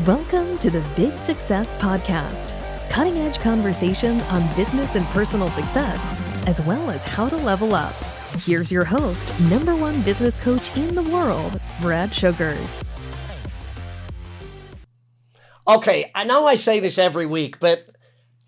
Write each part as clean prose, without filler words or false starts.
Welcome to the Big Success Podcast, cutting-edge conversations on business and personal success, as well as how to level up. Here's your host, #1 business coach in the world, Brad Sugars. Okay, I know I say this every week, but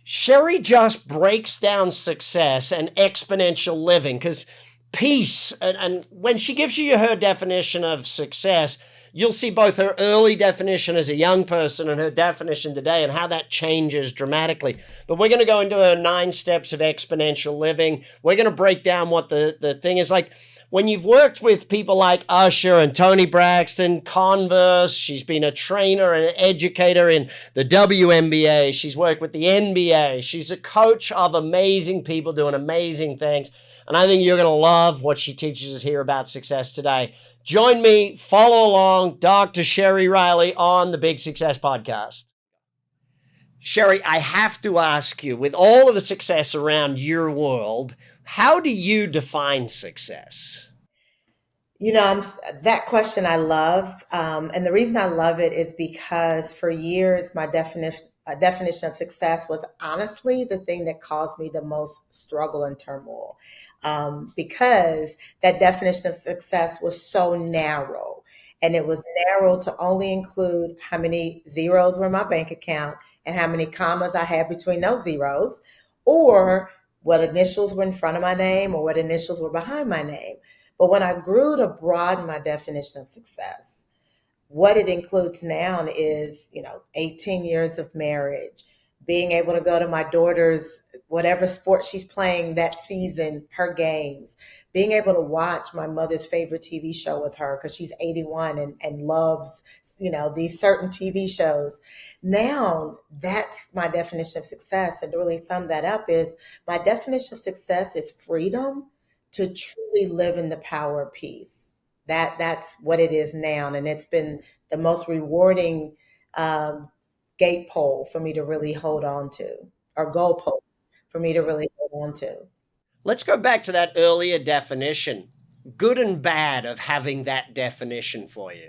Sheri just breaks down success and exponential living because peace, and when she gives you her definition of success, you'll see both her early definition as a young person and her definition today and how that changes dramatically. But we're going to go into her 9 steps of exponential living. We're going to break down what the thing is like. When you've worked with people like Usher and Toni Braxton, Converse, she's been a trainer and an educator in the WNBA. She's worked with the NBA. She's a coach of amazing people doing amazing things. And I think you're going to love what she teaches us here about success today. Join me, follow along, Dr. Sheri Riley on the Big Success Podcast. Sheri, I have to ask you, with all of the success around your world, how do you define success? You know, that question I love. And the reason I love it is because for years, my definition of success was honestly the thing that caused me the most struggle and turmoil. Because that definition of success was so narrow, and it was narrow to only include how many zeros were in my bank account and how many commas I had between those zeros, or what initials were in front of my name or what initials were behind my name. But when I grew to broaden my definition of success, what it includes now is, 18 years of marriage, being able to go to my daughter's, whatever sport she's playing that season, her games, being able to watch my mother's favorite TV show with her because she's 81 and loves, these certain TV shows. Now that's my definition of success. And to really sum that up is my definition of success is freedom to truly live in the power of peace. That's what it is now. And it's been the most rewarding gate pole for me to really hold on to, or goal pole for me to really hold on to. Let's go back to that earlier definition, good and bad of having that definition for you.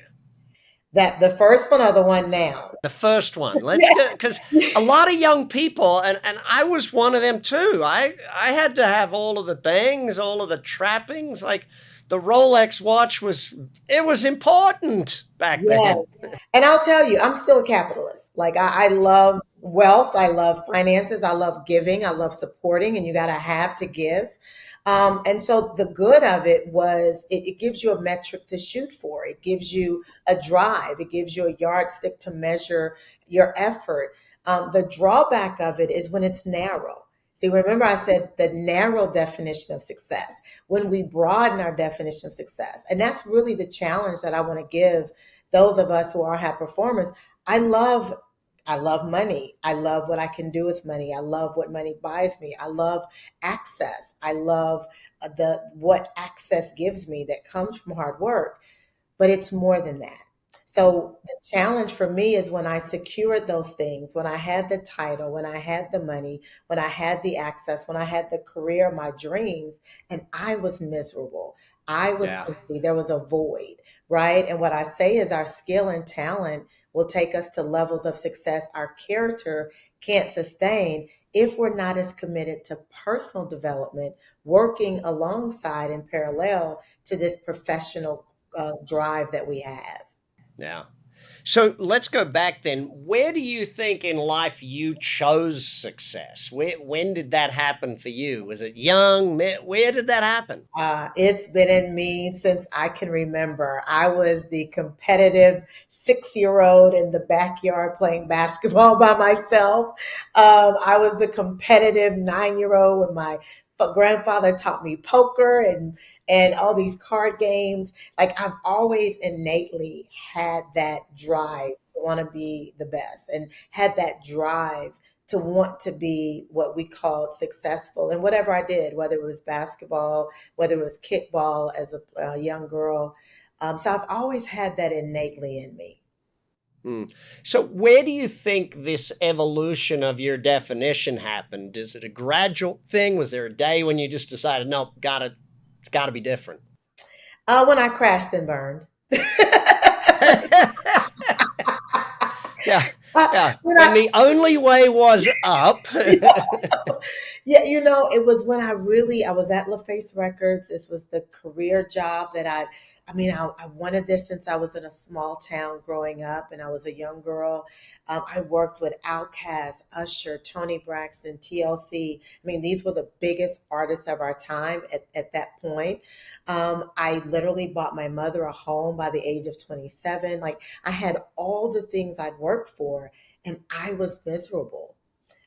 That the first one or the one now? The first one. Let's get, because a lot of young people, and I was one of them too. I had to have all of the things, all of the trappings. Like the Rolex watch was important back then. And I'll tell you, I'm still a capitalist. Like I love wealth. I love finances. I love giving. I love supporting, and you got to have to give. And so the good of it was it gives you a metric to shoot for. It gives you a drive. It gives you a yardstick to measure your effort. The drawback of it is when it's narrow. See, remember I said the narrow definition of success, when we broaden our definition of success. And that's really the challenge that I want to give those of us who are high performers. I love money. I love what I can do with money. I love what money buys me. I love access. I love what access gives me that comes from hard work. But it's more than that. So the challenge for me is when I secured those things, when I had the title, when I had the money, when I had the access, when I had the career of my dreams, and I was miserable. I was empty. There was a void, right? And what I say is our skill and talent will take us to levels of success our character can't sustain if we're not as committed to personal development, working alongside and parallel to this professional drive that we have. Yeah. So let's go back then. Where do you think in life you chose success? When did that happen for you? Was it young? Where did that happen? It's been in me since I can remember. I was the competitive 6-year-old in the backyard playing basketball by myself. I was the competitive 9-year-old when my grandfather taught me poker and all these card games. Like I've always innately had that drive to want to be the best and had that drive to want to be what we called successful in whatever I did, whether it was basketball, whether it was kickball as a young girl. So I've always had that innately in me. So where do you think this evolution of your definition happened? Is it a gradual thing? Was there a day when you just decided, nope, it's got to be different? When I crashed and burned. Yeah. Uh, Yeah. when When I, the only way was up. yeah, it was when I was at LaFace Records. This was the career job that I wanted this since I was in a small town growing up and I was a young girl. I worked with Outkast, Usher, Toni Braxton, TLC. These were the biggest artists of our time at that point. I literally bought my mother a home by the age of 27. Like I had all the things I'd worked for and I was miserable.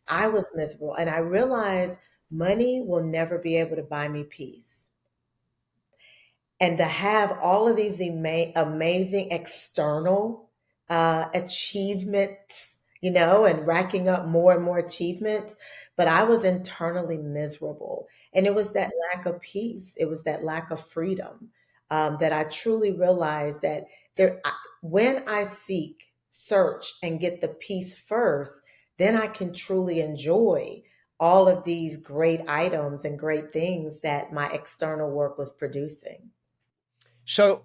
I was miserable. And I realized money will never be able to buy me peace. And to have all of these amazing external achievements, and racking up more and more achievements, but I was internally miserable. And it was that lack of peace, it was that lack of freedom that I truly realized that when I search, and get the peace first, then I can truly enjoy all of these great items and great things that my external work was producing. So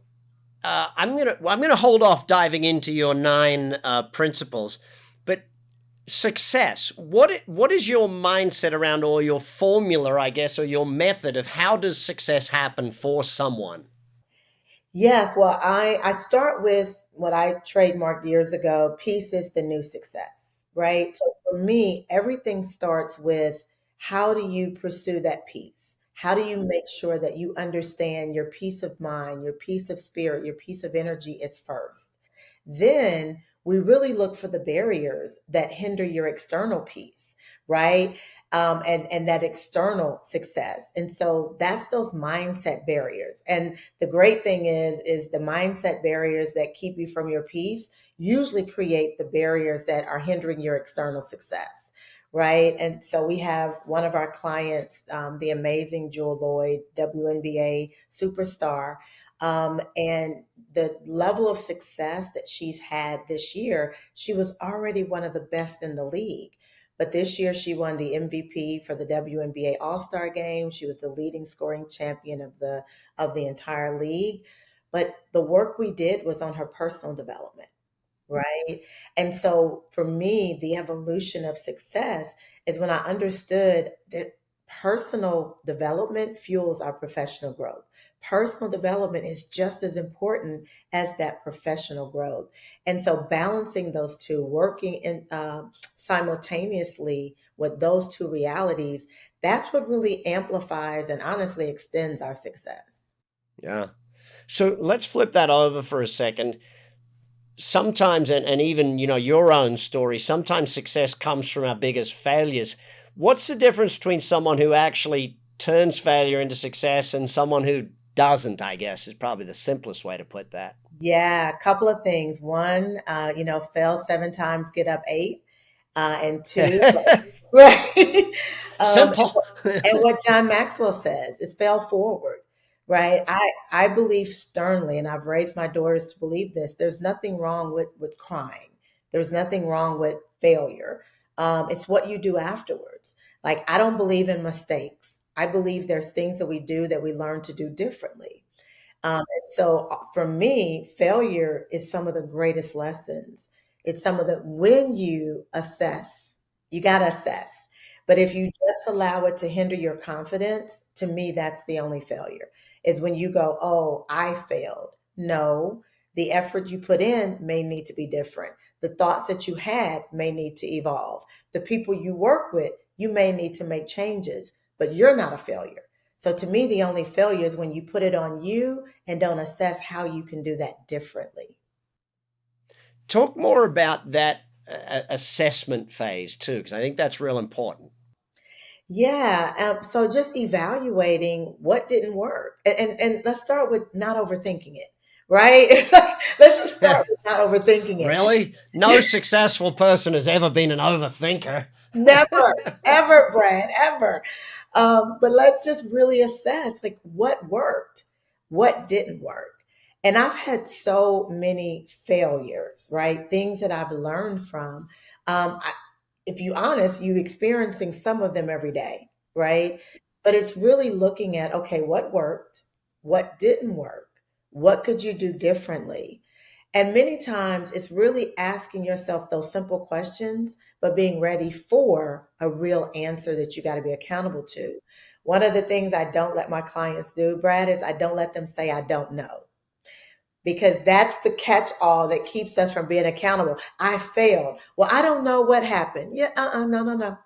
I'm gonna hold off diving into your 9 principles, but success. What is your mindset around, or your formula, I guess, or your method of how does success happen for someone? Yes, well, I start with what I trademarked years ago. Peace is the new success, right? So for me, everything starts with how do you pursue that peace? How do you make sure that you understand your peace of mind, your peace of spirit, your peace of energy is first? Then we really look for the barriers that hinder your external peace, right? And that external success. And so that's those mindset barriers. And the great thing is the mindset barriers that keep you from your peace usually create the barriers that are hindering your external success. Right. And so we have one of our clients, the amazing Jewel Lloyd, WNBA superstar. And the level of success that she's had this year, she was already one of the best in the league. But this year she won the MVP for the WNBA All-Star game. She was the leading scoring champion of the entire league. But the work we did was on her personal development, right? And so for me, the evolution of success is when I understood that personal development fuels our professional growth. Personal development is just as important as that professional growth. And so balancing those two, working in simultaneously with those two realities, that's what really amplifies and honestly extends our success. Yeah. So let's flip that over for a second. Sometimes, and even your own story, sometimes success comes from our biggest failures. What's the difference between someone who actually turns failure into success and someone who doesn't, I guess, is probably the simplest way to put that. Yeah, a couple of things. One, fail 7 times, get up 8. And two, right? um, Simple. and what John Maxwell says is fail forward, right? I believe sternly, and I've raised my daughters to believe this. There's nothing wrong with crying. There's nothing wrong with failure. It's what you do afterwards. Like I don't believe in mistakes. I believe there's things that we do that we learn to do differently. And so for me, failure is some of the greatest lessons. It's some of the, when you assess, you got to assess. But if you just allow it to hinder your confidence, to me, that's the only failure is when you go, oh, I failed. No, the effort you put in may need to be different. The thoughts that you had may need to evolve. The people you work with, you may need to make changes, but you're not a failure. So to me, the only failure is when you put it on you and don't assess how you can do that differently. Talk more about that assessment phase too, because I think that's real important. Yeah. So just evaluating what didn't work. And let's start with not overthinking it, right? It's like, let's just start with not overthinking it. Really? No successful person has ever been an overthinker. Never, ever, Brad, ever. But let's just really assess like what worked, what didn't work. And I've had so many failures, right? Things that I've learned from. I, if you honest, you experiencing some of them every day, right? But it's really looking at, okay, what worked, what didn't work, what could you do differently? And many times it's really asking yourself those simple questions, but being ready for a real answer that you got to be accountable to. One of the things I don't let my clients do, Brad, is I don't let them say, I don't know, because that's the catch all that keeps us from being accountable. I failed. Well, I don't know what happened. Yeah, no.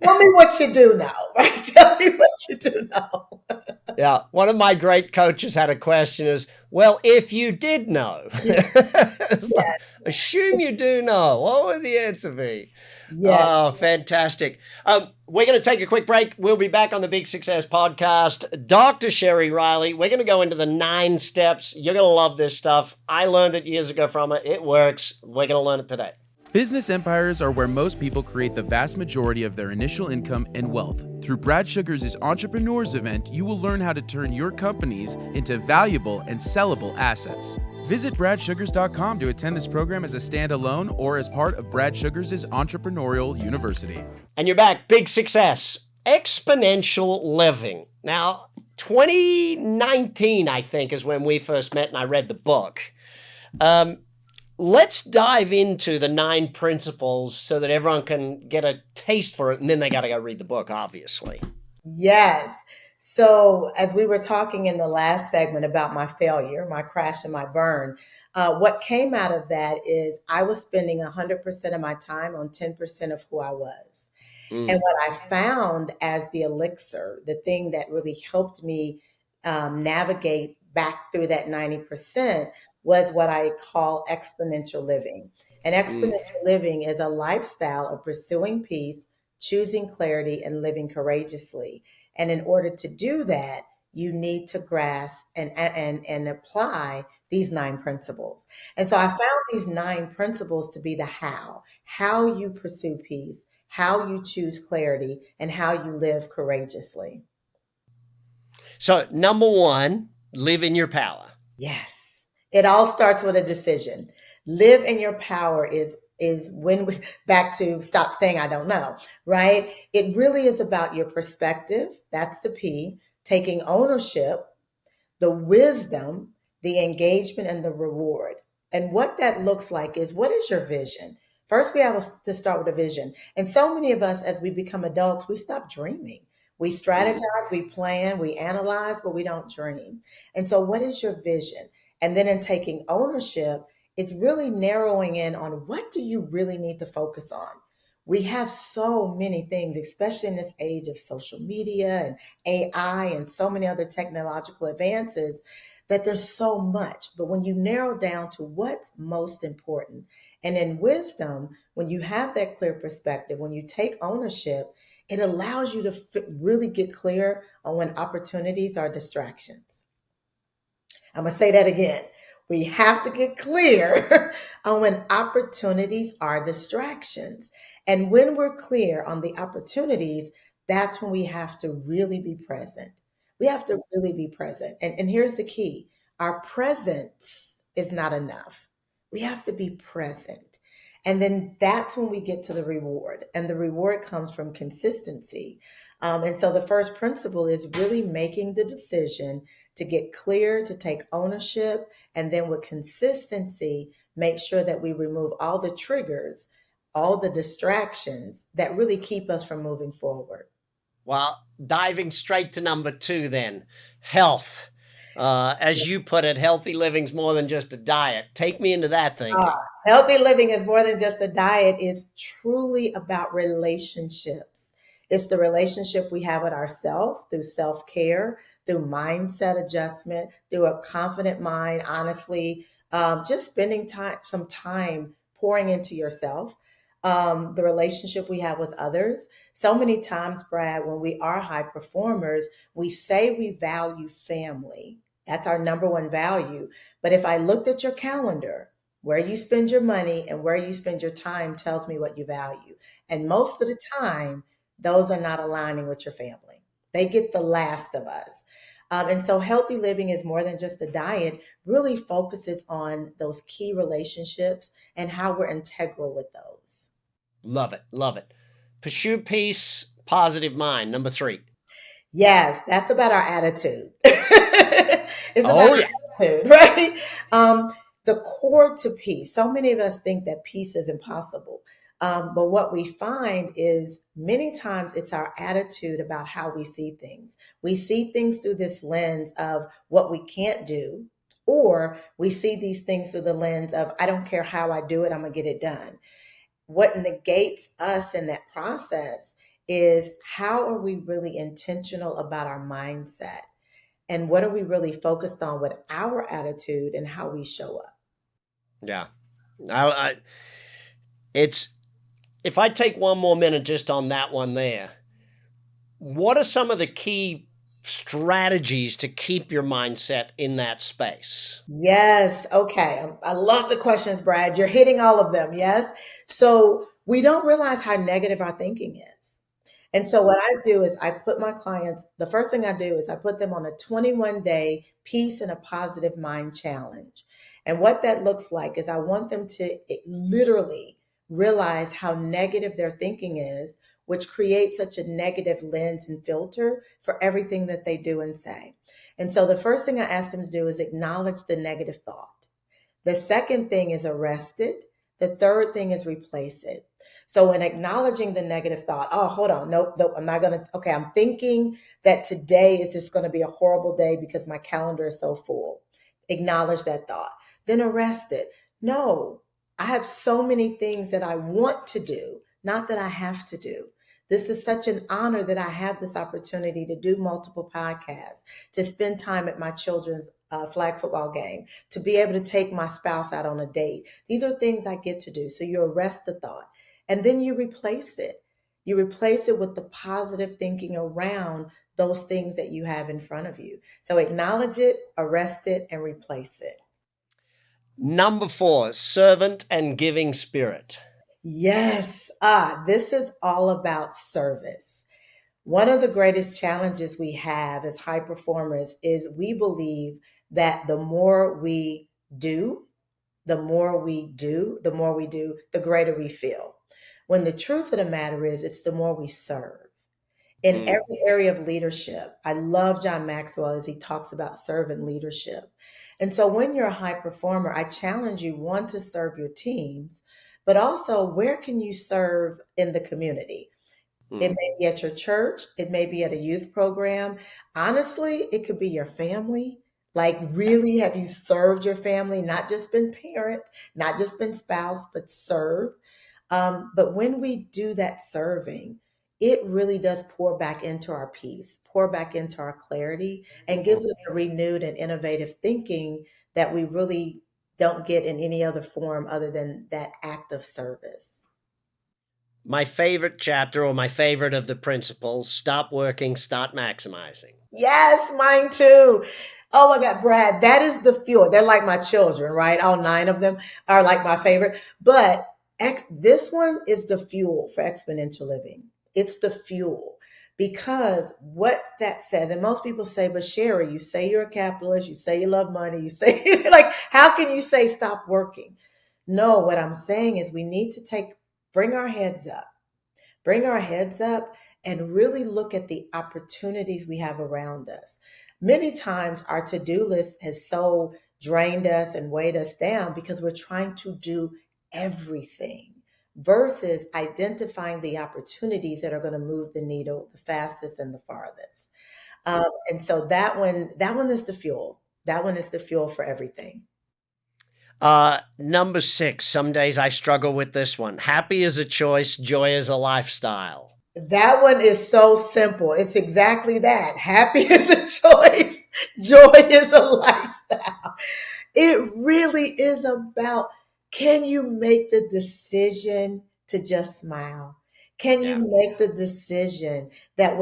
Tell me what you do know, right? Tell me what you do know. Yeah. One of my great coaches had a question is, well, if you did know, it's like, assume you do know. What would the answer be? Yes. Oh, fantastic. We're going to take a quick break. We'll be back on the Big Success Podcast. Dr. Sheri Riley, we're going to go into the 9 steps. You're going to love this stuff. I learned it years ago from her. It works. We're going to learn it today. Business empires are where most people create the vast majority of their initial income and wealth. Through Brad Sugars' Entrepreneurs event, you will learn how to turn your companies into valuable and sellable assets. Visit bradsugars.com to attend this program as a standalone or as part of Brad Sugars' Entrepreneurial University. And you're back. Big Success. Exponential Living. Now, 2019, I think, is when we first met and I read the book. Let's dive into the 9 principles so that everyone can get a taste for it, and then they got to go read the book, obviously. Yes. So as we were talking in the last segment about my failure, my crash and my burn, what came out of that is I was spending 100% of my time on 10% of who I was. And what I found as the elixir, the thing that really helped me navigate back through that 90%, was what I call exponential living. And exponential living is a lifestyle of pursuing peace, choosing clarity, and living courageously. And in order to do that, you need to grasp and apply these 9 principles. And so I found these 9 principles to be the how you pursue peace, how you choose clarity, and how you live courageously. So, number 1, live in your power. Yes. It all starts with a decision. Live in your power is when we back to stop saying I don't know, right? It really is about your perspective. That's the P, taking ownership, the wisdom, the engagement, and the reward. And what that looks like is, what is your vision? First, we have to start with a vision. And so many of us, as we become adults, we stop dreaming. We strategize, we plan, we analyze, but we don't dream. And so what is your vision? And then in taking ownership, it's really narrowing in on, what do you really need to focus on? We have so many things, especially in this age of social media and AI and so many other technological advances, that there's so much. But when you narrow down to what's most important, and in wisdom, when you have that clear perspective, when you take ownership, it allows you to really get clear on when opportunities are distractions. I'm going to say that again. We have to get clear on when opportunities are distractions. And when we're clear on the opportunities, that's when we have to really be present. We have to really be present. And here's the key. Our presence is not enough. We have to be present. And then that's when we get to the reward. And the reward comes from consistency. And so the first principle is really making the decision to get clear, to take ownership, and then with consistency, make sure that we remove all the triggers, all the distractions that really keep us from moving forward. Well, diving straight to number 2 then, health. As you put it, healthy living's more than just a diet. Take me into that thinking. Healthy living is more than just a diet. It's truly about relationships. It's the relationship we have with ourselves through self-care, through mindset adjustment, through a confident mind, honestly, just spending some time pouring into yourself, the relationship we have with others. So many times, Brad, when we are high performers, we say we value family. That's our number 1 value. But if I looked at your calendar, where you spend your money and where you spend your time tells me what you value. And most of the time, those are not aligning with your family. They get the last of us. And so healthy living is more than just a diet, really focuses on those key relationships and how we're integral with those. Love it. Love it. Pursue peace, positive mind. Number 3. Yes, that's about our attitude. It's about our attitude, right? the core to peace. So many of us think that peace is impossible. But what we find is many times it's our attitude about how we see things. We see things through this lens of what we can't do, or we see these things through the lens of, I don't care how I do it, I'm going to get it done. What negates us in that process is, how are we really intentional about our mindset? And what are we really focused on with our attitude and how we show up? Yeah. It's, if I take one more minute just on that one there, what are some of the key strategies to keep your mindset in that space? Yes. Okay. I love the questions, Brad. You're hitting all of them. Yes. So we don't realize how negative our thinking is. And so what I do is I put my clients, the first thing I do is I put them on a 21-day peace and a positive mind challenge. And what that looks like is I want them to literally realize how negative their thinking is, which creates such a negative lens and filter for everything that they do and say. And so the first thing I ask them to do is acknowledge the negative thought. The second thing is arrest it. The third thing is replace it. So in acknowledging the negative thought, oh, hold on, nope, I'm not going to, okay, I'm thinking that today is just going to be a horrible day because my calendar is so full. Acknowledge that thought. Then arrest it. No, I have so many things that I want to do, not that I have to do. This is such an honor that I have this opportunity to do multiple podcasts, to spend time at my children's flag football game, to be able to take my spouse out on a date. These are things I get to do. So you arrest the thought and then you replace it. You replace it with the positive thinking around those things that you have in front of you. So acknowledge it, arrest it, and replace it. Number 4, servant and giving spirit. Yes. This is all about service. One of the greatest challenges we have as high performers is we believe that the more we do, the greater we feel. When the truth of the matter is, it's the more we serve. In every area of leadership, I love John Maxwell as he talks about servant leadership. And so when you're a high performer, I challenge you, one, to serve your teams, but also, where can you serve in the community? It may be at your church. It may be at a youth program. Honestly, it could be your family. Like, really, have you served your family? Not just been parent, not just been spouse, but serve. But when we do that serving, it really does pour back into our peace, pour back into our clarity, and gives us a renewed and innovative thinking that we really don't get in any other form other than that act of service. My favorite chapter, or my favorite of the principles: stop working, start maximizing. Yes, mine too. Oh my God, Brad, that is the fuel. They're like my children, right? All 9 of them are like my favorite. But this one is the fuel for exponential living. It's the fuel, because what that says, and most people say, but Sheri, you say you're a capitalist, you say you love money, you say, like, how can you say stop working? No, what I'm saying is we need to bring our heads up and really look at the opportunities we have around us. Many times our to-do list has so drained us and weighed us down because we're trying to do everything versus identifying the opportunities that are going to move the needle the fastest and the farthest. And so that one is the fuel. That one is the fuel for everything. Number 6, some days I struggle with this one. Happy is a choice, joy is a lifestyle. That one is so simple. It's exactly that. Happy is a choice, joy is a lifestyle. It really is about, can you make the decision to just smile? Can you make the decision that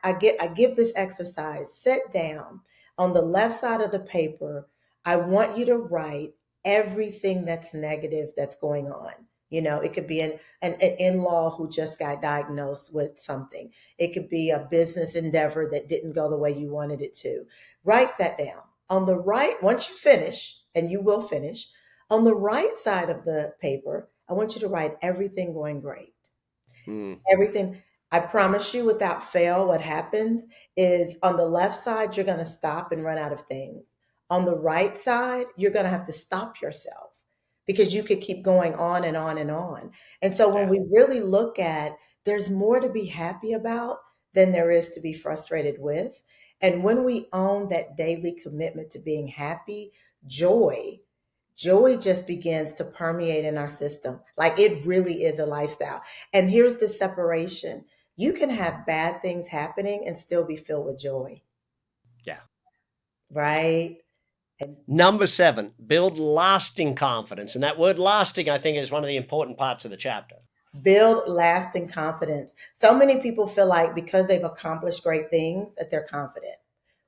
I give this exercise, sit down on the left side of the paper. I want you to write everything that's negative that's going on. You know, it could be an in-law who just got diagnosed with something. It could be a business endeavor that didn't go the way you wanted it to. Write that down. On the right, once you finish, and you will finish, on the right side of the paper, I want you to write everything going great. Everything. I promise you, without fail, what happens is on the left side, you're going to stop and run out of things. On the right side, you're going to have to stop yourself because you could keep going on and on and on. And so when we really look at, there's more to be happy about than there is to be frustrated with. And when we own that daily commitment to being happy, joy just begins to permeate in our system. Like it really is a lifestyle. And here's the separation. You can have bad things happening and still be filled with joy. Yeah. Right? And Number 7, build lasting confidence. And that word lasting, I think, is one of the important parts of the chapter. build lasting confidence. So many people feel like because they've accomplished great things that they're confident.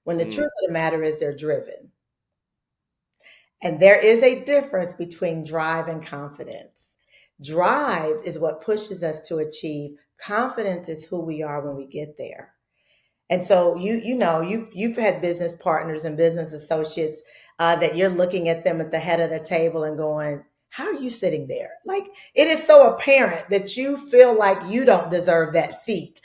When the truth of the matter is they're driven. And there is a difference between drive and confidence. Drive is what pushes us to achieve. Confidence is who we are when we get there. And so you've had business partners and business associates that you're looking at them at the head of the table and going, how are you sitting there? Like it is so apparent that you feel like you don't deserve that seat.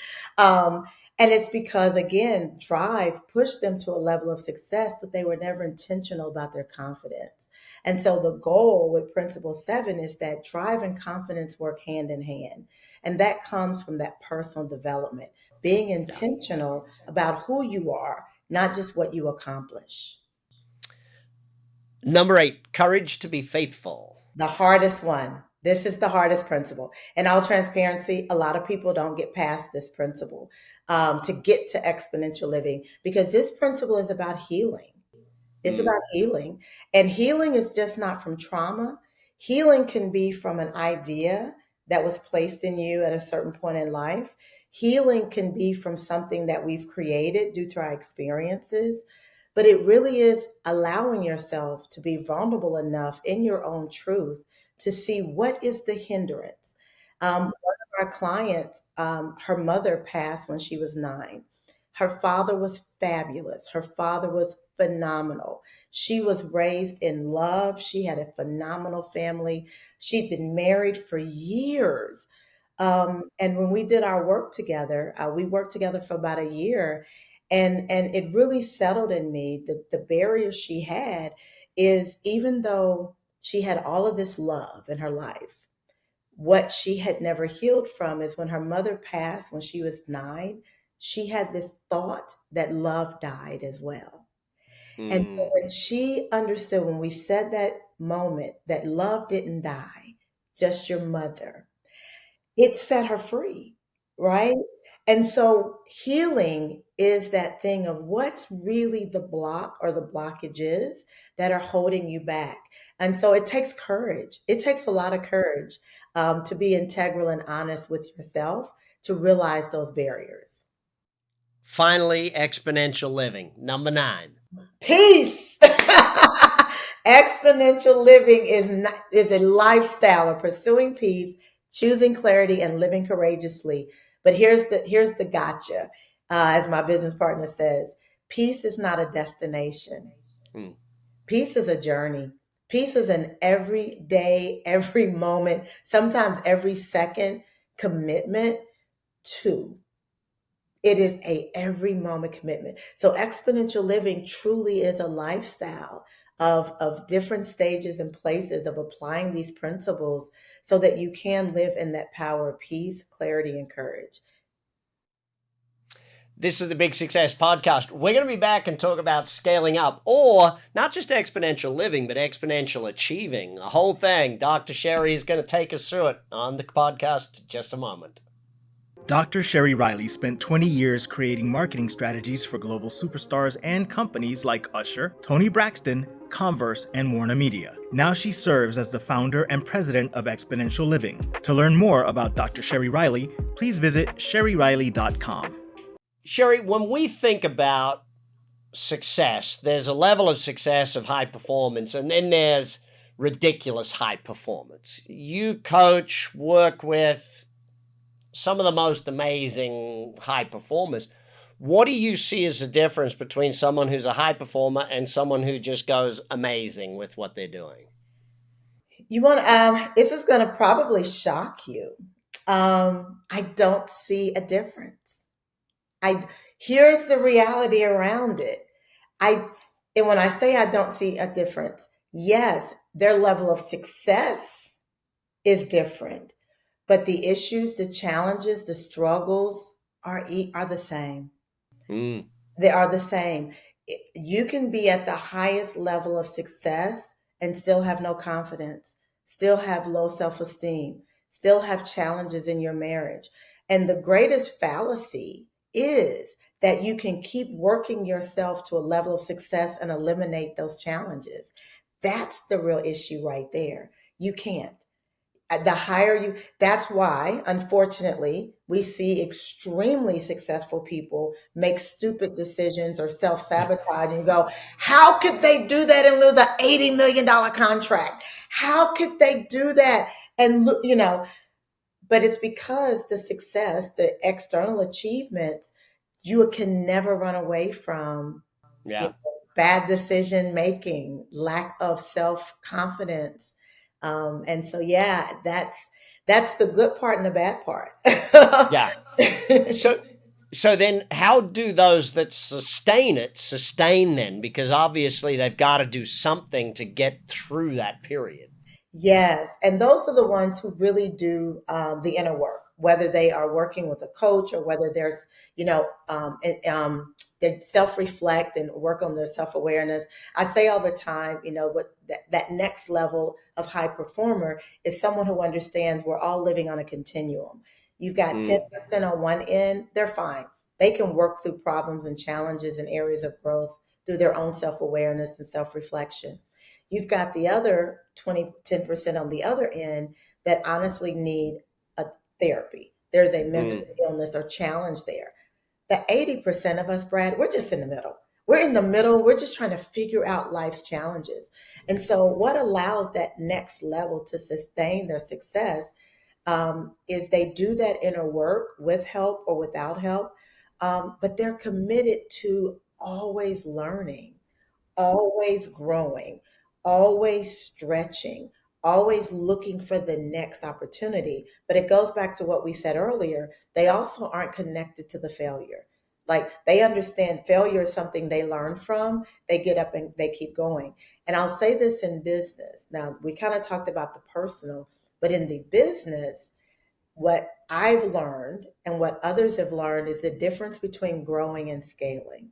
And it's because, again, drive pushed them to a level of success, but they were never intentional about their confidence. And so the goal with Principle 7 is that drive and confidence work hand in hand. And that comes from that personal development, being intentional about who you are, not just what you accomplish. Number 8, courage to be faithful. The hardest one. This is the hardest principle. In all transparency, a lot of people don't get past this principle to get to exponential living because this principle is about healing. It's about healing. And healing is just not from trauma. Healing can be from an idea that was placed in you at a certain point in life. Healing can be from something that we've created due to our experiences. But it really is allowing yourself to be vulnerable enough in your own truth to see what is the hindrance. One of our clients, her mother passed when she was 9. Her father was fabulous. Her father was phenomenal. She was raised in love. She had a phenomenal family. She'd been married for years. And when we did our work together, we worked together for about a year. And it really settled in me that the barrier she had is even though she had all of this love in her life, what she had never healed from is when her mother passed when she was 9, she had this thought that love died as well. And so when she understood, when we said that moment that love didn't die, just your mother, it set her free, right? And so healing is that thing of what's really the block or the blockages that are holding you back. And so it takes courage. It takes a lot of courage to be integral and honest with yourself to realize those barriers. Finally, exponential living. Number 9. Peace. Exponential living is a lifestyle of pursuing peace, choosing clarity, and living courageously. But here's the gotcha. As my business partner says, peace is not a destination. Peace is a journey. Peace is an every day, every moment, sometimes every second commitment to. It is a every moment commitment. So exponential living truly is a lifestyle of different stages and places of applying these principles so that you can live in that power of peace, clarity, and courage. This is the Big Success Podcast. We're going to be back and talk about scaling up, or not just exponential living, but exponential achieving. The whole thing. Dr. Sheri is going to take us through it on the podcast in just a moment. Dr. Sheri Riley spent 20 years creating marketing strategies for global superstars and companies like Usher, Toni Braxton, Converse, and WarnerMedia. Now she serves as the founder and president of Exponential Living. To learn more about Dr. Sheri Riley, please visit SheriRiley.com. Sheri, when we think about success, there's a level of success of high performance, and then there's ridiculous high performance. You coach, work with some of the most amazing high performers. What do you see as the difference between someone who's a high performer and someone who just goes amazing with what they're doing? This is going to probably shock you. I don't see a difference. Here's the reality around it. And when I say I don't see a difference, yes, their level of success is different, but the issues, the challenges, the struggles are the same. Mm. They are the same. You can be at the highest level of success and still have no confidence, still have low self-esteem, still have challenges in your marriage. And the greatest fallacy is that you can keep working yourself to a level of success and eliminate those challenges. That's the real issue right there. You can't. The higher you, that's why, unfortunately, we see extremely successful people make stupid decisions or self-sabotage and go, how could they do that and lose an $80 million contract? How could they do that? And look, but it's because the success, the external achievements, you can never run away from. Yeah. Bad decision making, lack of self-confidence. And so, yeah, that's the good part and the bad part. Yeah. So then how do those that sustain then? Because obviously they've got to do something to get through that period. Yes, and those are the ones who really do the inner work, whether they are working with a coach or whether there's, they self-reflect and work on their self-awareness. I say all the time, what that next level of high performer is someone who understands we're all living on a continuum. You've got 10% on one end, they're fine. They can work through problems and challenges and areas of growth through their own self-awareness and self-reflection. You've got the other 10% on the other end that honestly need a therapy. There's a mental illness or challenge there. The 80% of us, Brad, we're just in the middle. We're in the middle. We're just trying to figure out life's challenges. And so what allows that next level to sustain their success is they do that inner work with help or without help, but they're committed to always learning, always growing, always stretching, always looking for the next opportunity. But it goes back to what we said earlier. They also aren't connected to the failure. Like they understand failure is something they learn from. They get up and they keep going. And I'll say this in business. Now, we kind of talked about the personal, but in the business, what I've learned and what others have learned is the difference between growing and scaling.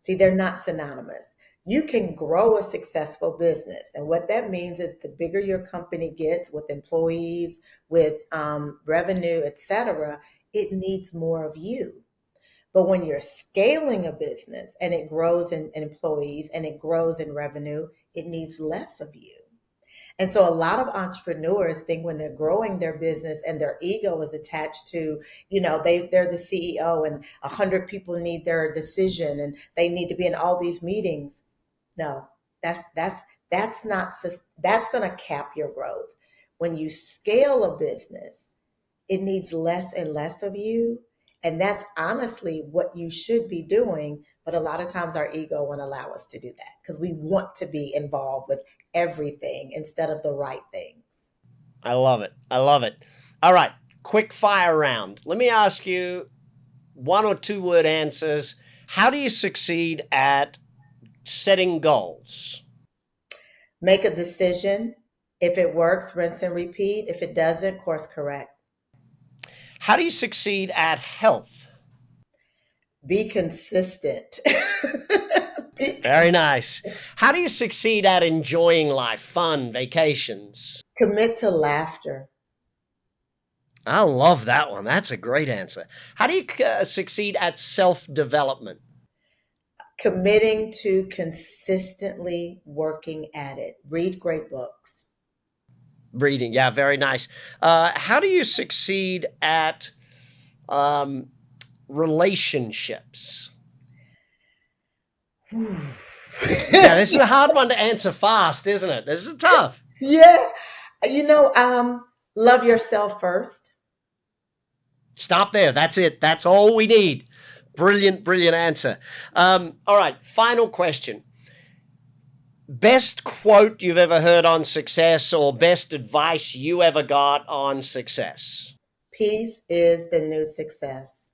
See, they're not synonymous. You can grow a successful business. And what that means is the bigger your company gets with employees, with revenue, et cetera, it needs more of you. But when you're scaling a business and it grows in employees and it grows in revenue, it needs less of you. And so a lot of entrepreneurs think when they're growing their business and their ego is attached to, they're the CEO and 100 people need their decision and they need to be in all these meetings. No, that's going to cap your growth. When you scale a business, it needs less and less of you. And that's honestly what you should be doing. But a lot of times our ego won't allow us to do that because we want to be involved with everything instead of the right things. I love it. I love it. All right. Quick fire round. Let me ask you 1 or 2 word answers. How do you succeed at setting goals? Make a decision. If it works, rinse and repeat. If it doesn't, course correct. How do you succeed at health? Be consistent. Very nice. How do you succeed at enjoying life, fun, vacations? Commit to laughter. I love that one. That's a great answer. How do you succeed at self-development? Committing to consistently working at it. Read great books. Reading, yeah, very nice. How do you succeed at relationships? Yeah, this is a hard one to answer fast, isn't it? This is tough. Yeah. Love yourself first. Stop there. That's it. That's all we need. Brilliant, brilliant answer. All right, final question. Best quote you've ever heard on success or best advice you ever got on success? Peace is the new success.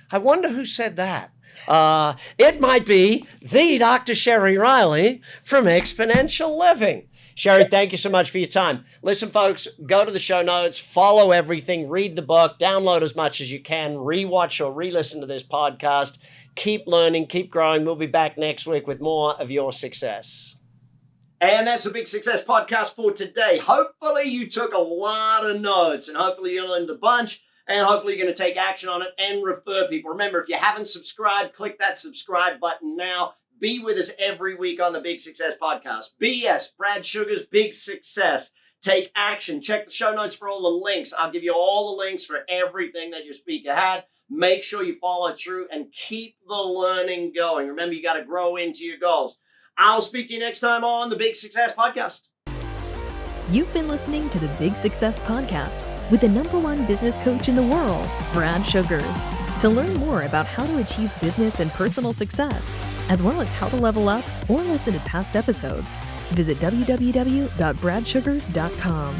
I wonder who said that. It might be the Dr. Sheri Riley from Exponential Living. Sheri, thank you so much for your time. Listen, folks, go to the show notes, follow everything, read the book, download as much as you can, rewatch or re-listen to this podcast. Keep learning, keep growing. We'll be back next week with more of your success. And that's the Big Success Podcast for today. Hopefully you took a lot of notes, and hopefully you learned a bunch, and hopefully you're going to take action on it and refer people. Remember, if you haven't subscribed, click that subscribe button now. Be with us every week on the Big Success Podcast. BS, Brad Sugar's Big Success. Take action. Check the show notes for all the links. I'll give you all the links for everything that your speaker had. Make sure you follow through and keep the learning going. Remember, you got to grow into your goals. I'll speak to you next time on the Big Success Podcast. You've been listening to the Big Success Podcast with the #1 business coach in the world, Brad Sugars. To learn more about how to achieve business and personal success, as well as how to level up or listen to past episodes, visit www.bradsugars.com.